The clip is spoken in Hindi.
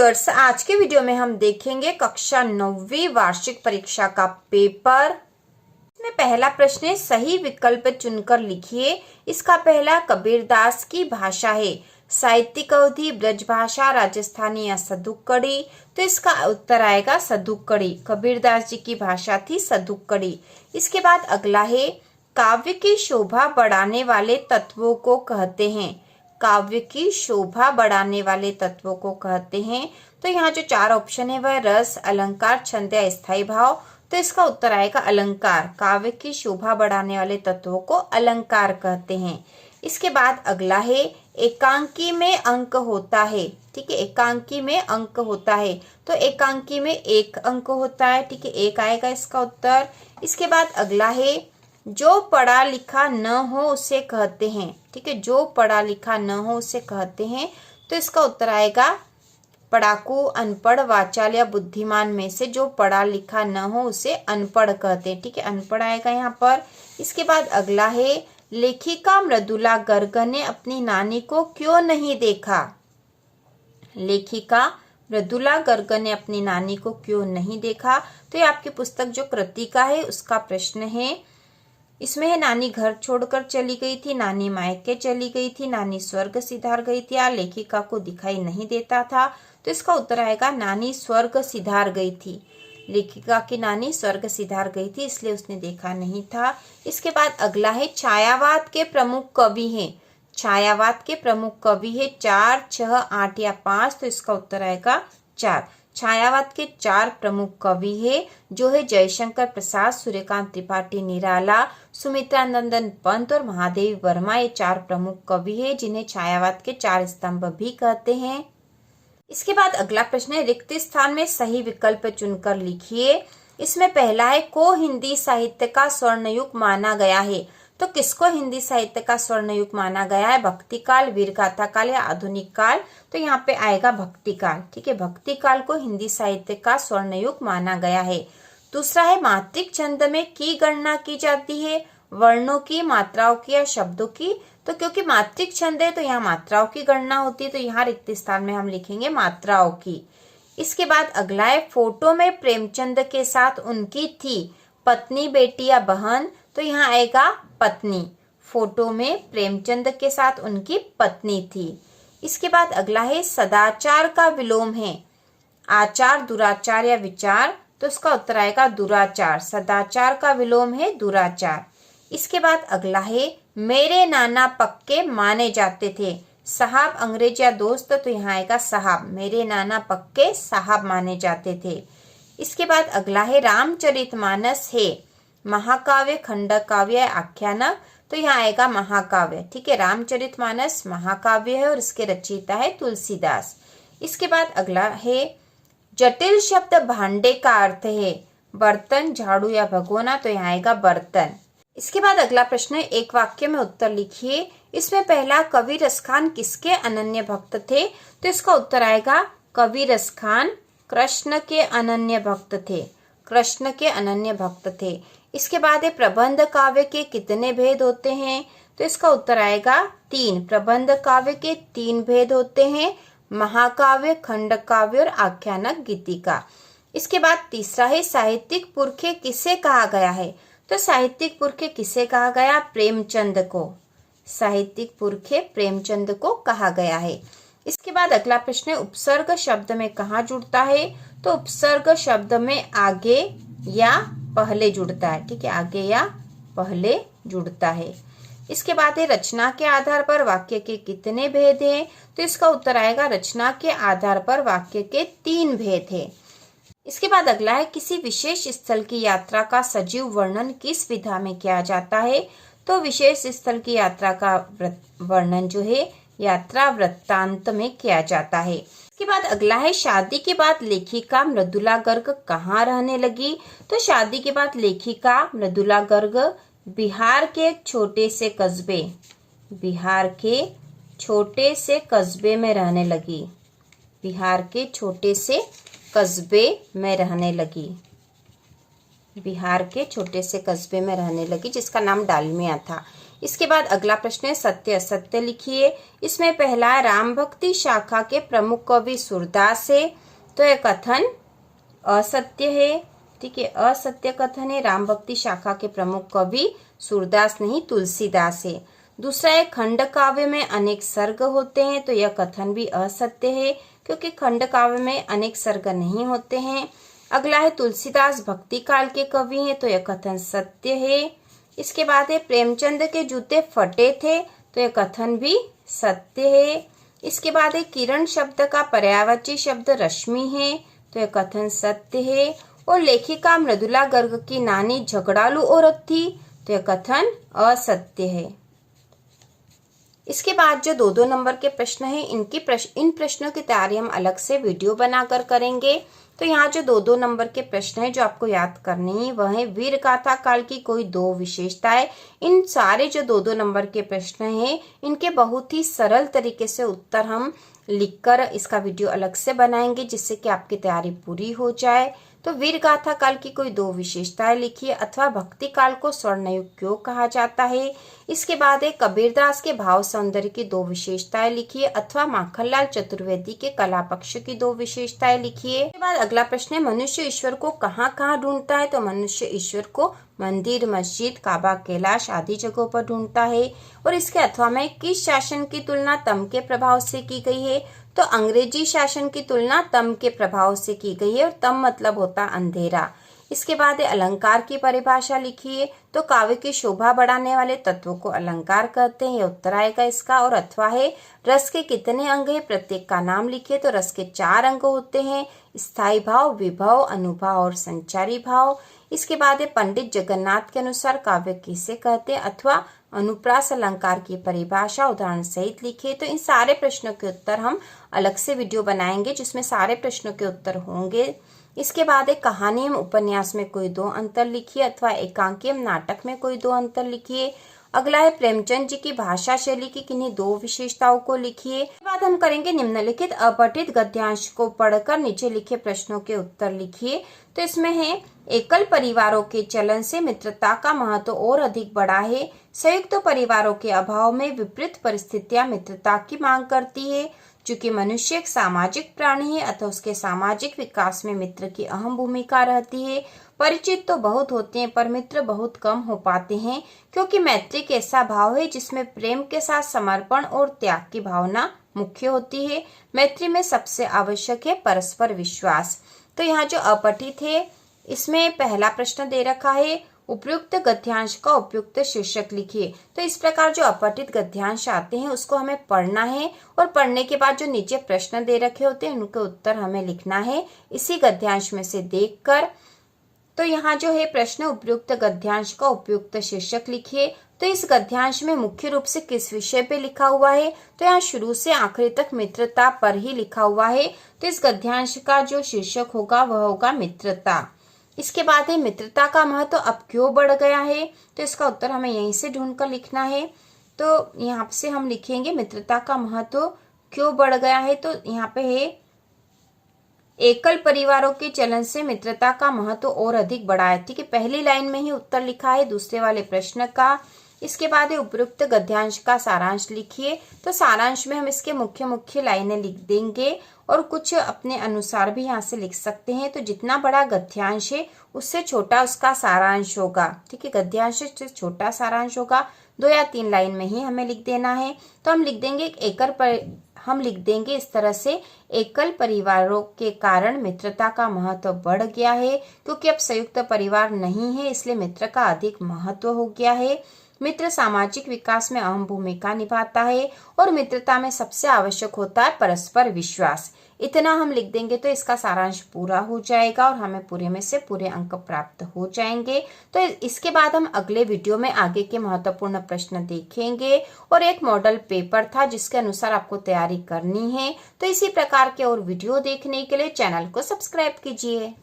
व्यूअर्स, आज के वीडियो में हम देखेंगे कक्षा 9वीं वार्षिक परीक्षा का पेपर। इसमें पहला प्रश्न है, सही विकल्प चुनकर लिखिए। इसका पहला कबीरदास की भाषा है। साहित्यिक अवधि ब्रजभाषा, राजस्थानी या सदुक्कड़ी। तो इसका उत्तर आएगा सदुक्कड़ी। कबीरदास जी की भाषा थी सदुक्कड़ी। इसके बाद अगला है, काव्य की शोभा बढ़ाने वाले तत्वों को कहते हैं। काव्य की शोभा बढ़ाने वाले तत्वों को कहते हैं। तो यहाँ जो चार ऑप्शन है वह रस, अलंकार, छंद या स्थायी भाव। तो इसका उत्तर आएगा अलंकार। काव्य की शोभा बढ़ाने वाले तत्वों को अलंकार कहते हैं। इसके बाद अगला है, एकांकी में अंक होता है। ठीक है, एकांकी में अंक होता है। तो एकांकी में एक अंक होता है। ठीक है, एक आएगा इसका उत्तर। इसके बाद अगला है, जो पढ़ा लिखा न हो उसे कहते हैं। ठीक है, जो पढ़ा लिखा न हो उसे कहते हैं। तो इसका उत्तर आएगा पढ़ाकू, अनपढ़, वाचाल या बुद्धिमान में से जो पढ़ा लिखा न हो उसे अनपढ़ कहते हैं। ठीक है, अनपढ़ आएगा यहाँ पर। इसके बाद अगला है, लेखिका मृदुला गर्ग ने अपनी नानी को क्यों नहीं देखा। लेखिका मृदुला गर्ग ने अपनी नानी को क्यों नहीं देखा। तो ये आपकी पुस्तक जो कृतिका है उसका प्रश्न है। इसमें है, नानी घर छोड़कर चली गई थी, नानी मायके चली गई थी, नानी स्वर्ग सिधार गई थी या लेखिका को दिखाई नहीं देता था। तो इसका उत्तर आएगा नानी स्वर्ग सिधार गई थी। लेखिका की नानी स्वर्ग सिधार गई थी इसलिए उसने देखा नहीं था। इसके बाद अगला है, छायावाद के प्रमुख कवि हैं। छायावाद के प्रमुख कवि है 4, 6, 8 या 5। तो इसका उत्तर आएगा 4। छायावाद के 4 प्रमुख कवि है जो है जयशंकर प्रसाद, सूर्यकांत त्रिपाठी निराला, सुमित्रा नंदन पंत और महादेवी वर्मा। ये 4 प्रमुख कवि है जिन्हें छायावाद के 4 स्तंभ भी कहते हैं। इसके बाद अगला प्रश्न है, रिक्त स्थान में सही विकल्प चुनकर लिखिए। इसमें पहला है, को हिंदी साहित्य का स्वर्ण युग माना गया है। तो किसको हिंदी साहित्य का स्वर्ण युग माना गया है? भक्ति काल, वीर गाथा काल या आधुनिक काल। तो यहाँ पे आएगा भक्ति काल। ठीक है, भक्ति काल को हिंदी साहित्य का स्वर्ण युग माना गया है। दूसरा है, मात्रिक छंद में की गणना की जाती है, वर्णों की, मात्राओं की या शब्दों की। तो क्योंकि मात्रिक छंद है तो यहाँ मात्राओं की गणना होती है। तो यहाँ रिक्त स्थान में हम लिखेंगे मात्राओं की। इसके बाद अगला है, फोटो में प्रेमचंद के साथ उनकी थी पत्नी, बेटी या बहन। तो यहाँ आएगा पत्नी। फोटो में प्रेमचंद के साथ उनकी पत्नी थी। इसके बाद अगला है, सदाचार का विलोम है आचार, दुराचार या विचार। तो इसका उत्तर आएगा दुराचार। सदाचार का विलोम है दुराचार। इसके बाद अगला है, मेरे नाना पक्के माने जाते थे, साहब, अंग्रेज या दोस्त। तो यहाँ आएगा साहब। मेरे नाना पक्के साहब माने जाते थे। इसके बाद अगला है, रामचरितमानस है महाकाव्य, खंडकाव्य या आख्यानक। तो यहाँ आएगा महाकाव्य। ठीक है, रामचरितमानस महाकाव्य है और इसके रचयिता है तुलसीदास। इसके बाद अगला है, जटिल शब्द भांडे का अर्थ है बर्तन, झाड़ू या भगोना। तो यहाँ आएगा बर्तन। इसके बाद अगला प्रश्न है, एक वाक्य में उत्तर लिखिए। इसमें पहला, कवि रसखान किसके अनन्य भक्त थे। तो इसका उत्तर आएगा कवि रसखान कृष्ण के अनन्य भक्त थे। कृष्ण के अनन्य भक्त थे। इसके बाद है, प्रबंध काव्य के कितने भेद होते हैं। तो इसका उत्तर आएगा 3। प्रबंध काव्य के 3 भेद होते हैं, महाकाव्य, खंड काव्य और आख्यानक, गीतिका। इसके बाद तीसरा है, साहित्यिक पुरखे किसे कहा गया है। तो साहित्यिक पुरखे किसे कहा गया? प्रेमचंद को। साहित्यिक पुरखे प्रेमचंद को कहा गया है। इसके बाद अगला प्रश्न है, उपसर्ग शब्द में कहाँ जुड़ता है। तो उपसर्ग शब्द में आगे या पहले जुड़ता है। ठीक है, आगे या पहले जुड़ता है। इसके बाद है, रचना के आधार पर वाक्य के कितने भेद हैं। तो इसका उत्तर आएगा रचना के आधार पर वाक्य के 3 भेद हैं। इसके बाद अगला है, किसी विशेष स्थल की यात्रा का सजीव वर्णन किस विधा में किया जाता है। तो विशेष स्थल की यात्रा का वर्णन जो है यात्रा वृत्तांत में किया जाता है। इसके बाद अगला है, शादी के बाद लेखिका मृदुला गर्ग कहाँ रहने लगी। तो शादी के बाद लेखिका मृदुला गर्ग बिहार के एक छोटे से कस्बे, बिहार के छोटे से कस्बे में रहने लगी। बिहार के छोटे से कस्बे में रहने लगी। बिहार के छोटे से कस्बे में रहने लगी जिसका नाम डालमिया था। इसके बाद अगला प्रश्न है सत्य असत्य लिखिए। इसमें पहला राम भक्ति शाखा के प्रमुख कवि सूरदास है, तो यह कथन असत्य है। ठीक है, असत्य कथन है। राम भक्ति शाखा के प्रमुख कवि सूरदास नहीं तुलसीदास है। दूसरा है खंड काव्य में अनेक सर्ग होते हैं, तो यह कथन भी असत्य है क्योंकि खंड काव्य में अनेक सर्ग नहीं होते हैं। अगला है तुलसीदास भक्ति काल के कवि हैं, तो यह कथन सत्य है। इसके बाद है प्रेमचंद के जूते फटे थे, तो यह कथन भी सत्य है। इसके बाद है किरण शब्द का पर्यायवाची शब्द रश्मि है, तो यह कथन सत्य है। और लेखिका मृदुला गर्ग की नानी झगड़ालू औरत थी, तो यह कथन असत्य है। इसके बाद जो 2-2 नंबर के प्रश्न हैं, इन प्रश्नों की तैयारी हम अलग से वीडियो बनाकर करेंगे। तो यहाँ जो 2-2 नंबर के प्रश्न हैं जो आपको याद करने हैं वह है वीर गाथा काल की कोई 2 विशेषताएं। इन सारे जो 2-2 नंबर के प्रश्न हैं इनके बहुत ही सरल तरीके से उत्तर हम लिखकर इसका वीडियो अलग से बनाएंगे जिससे कि आपकी तैयारी पूरी हो जाए। तो वीर गाथा काल की कोई 2 विशेषताएं लिखिए, अथवा भक्ति काल को स्वर्णयुग क्यों कहा जाता है। इसके बाद है कबीरदास के भाव सौंदर्य की 2 विशेषताएं लिखिए, अथवा माखनलाल चतुर्वेदी के कला पक्ष की 2 विशेषताएं लिखिए। इसके बाद अगला प्रश्न है मनुष्य ईश्वर को कहाँ कहाँ ढूंढता है। तो मनुष्य ईश्वर को मंदिर, मस्जिद, काबा, कैलाश आदि जगहों पर ढूंढता है। और इसके अथवा में किस शासन की तुलना तम के प्रभाव से की गई है। तो अंग्रेजी शासन की तुलना तम के प्रभाव से की गई है, और तम मतलब होता अंधेरा। इसके बाद अलंकार की परिभाषा लिखिए। तो काव्य की शोभा बढ़ाने वाले तत्वों को अलंकार कहते हैं, ये उत्तर आएगा इसका। और अथवा है रस के कितने अंग है, प्रत्येक का नाम लिखिए। तो रस के 4 अंग होते हैं, स्थायी भाव, विभव, अनुभाव और संचारी भाव। इसके बाद पंडित जगन्नाथ के अनुसार काव्य किसे कहते हैं, अथवा अनुप्रास अलंकार की परिभाषा उदाहरण सहित लिखिए। तो इन सारे प्रश्नों के उत्तर हम अलग से वीडियो बनाएंगे जिसमें सारे प्रश्नों के उत्तर होंगे। इसके बाद कहानी एवं उपन्यास में कोई 2 अंतर लिखिए, अथवा एकांकी एवं नाटक में कोई 2 अंतर लिखिए। अगला है प्रेमचंद जी की भाषा शैली की किन्हीं 2 विशेषताओं को लिखिए। इसके बाद हम करेंगे निम्नलिखित अपठित गद्यांश को पढ़कर नीचे लिखे प्रश्नों के उत्तर लिखिए। तो इसमें है एकल परिवारों के चलन से मित्रता का महत्व और अधिक बढ़ा है। संयुक्त परिवारों के अभाव में विपरीत परिस्थितियां मित्रता की मांग करती है। चूंकि मनुष्य एक सामाजिक प्राणी है अतः उसके सामाजिक विकास में मित्र की अहम भूमिका रहती है। परिचित तो बहुत होते हैं पर मित्र बहुत कम हो पाते हैं, क्योंकि मैत्री एक ऐसा भाव है जिसमें प्रेम के साथ समर्पण और त्याग की भावना मुख्य होती है। मैत्री में सबसे आवश्यक है परस्पर विश्वास। तो यहाँ जो अपठित है इसमें पहला प्रश्न दे रखा है उपयुक्त गद्यांश का उपयुक्त शीर्षक लिखिए। तो इस प्रकार जो अपठित गद्यांश आते हैं उसको हमें पढ़ना है, और पढ़ने के बाद जो नीचे प्रश्न दे रखे होते हैं उनके उत्तर हमें लिखना है इसी गद्यांश में से देखकर। तो यहाँ जो है प्रश्न उपयुक्त गद्यांश का उपयुक्त शीर्षक लिखिए। तो इस गद्यांश में मुख्य रूप से किस विषय पे लिखा हुआ है। तो यहाँ शुरू से आखिरी तक मित्रता पर ही लिखा हुआ है। तो इस गद्यांश का जो शीर्षक होगा वह होगा मित्रता। इसके बाद है मित्रता का महत्व अब क्यों बढ़ गया है। तो इसका उत्तर हमें यहीं से ढूंढकर लिखना है। तो यहाँ से हम लिखेंगे मित्रता का महत्व क्यों बढ़ गया है। तो यहाँ पे है एकल परिवारों के चलन से मित्रता का महत्व और अधिक बढ़ा है। ठीक है, पहली लाइन में ही उत्तर लिखा है दूसरे वाले प्रश्न का। इसके बाद है उपयुक्त गद्यांश का सारांश लिखिए। तो सारांश में हम इसके मुख्य मुख्य लाइनें लिख देंगे और कुछ अपने अनुसार भी यहाँ से लिख सकते हैं। तो जितना बड़ा गद्यांश है उससे छोटा उसका सारांश होगा। ठीक है, गद्यांश से छोटा सारांश होगा। 2 या 3 लाइन में ही हमें लिख देना है। तो हम लिख देंगे इस तरह से एकल परिवारों के कारण मित्रता का महत्व बढ़ गया है, क्योंकि अब संयुक्त परिवार नहीं है इसलिए मित्र का अधिक महत्व हो गया है। मित्र सामाजिक विकास में अहम भूमिका निभाता है और मित्रता में सबसे आवश्यक होता है परस्पर विश्वास। इतना हम लिख देंगे तो इसका सारांश पूरा हो जाएगा और हमें पूरे में से पूरे अंक प्राप्त हो जाएंगे। तो इसके बाद हम अगले वीडियो में आगे के महत्वपूर्ण प्रश्न देखेंगे और एक मॉडल पेपर था जिसके अनुसार आपको तैयारी करनी है। तो इसी प्रकार के और वीडियो देखने के लिए चैनल को सब्सक्राइब कीजिए।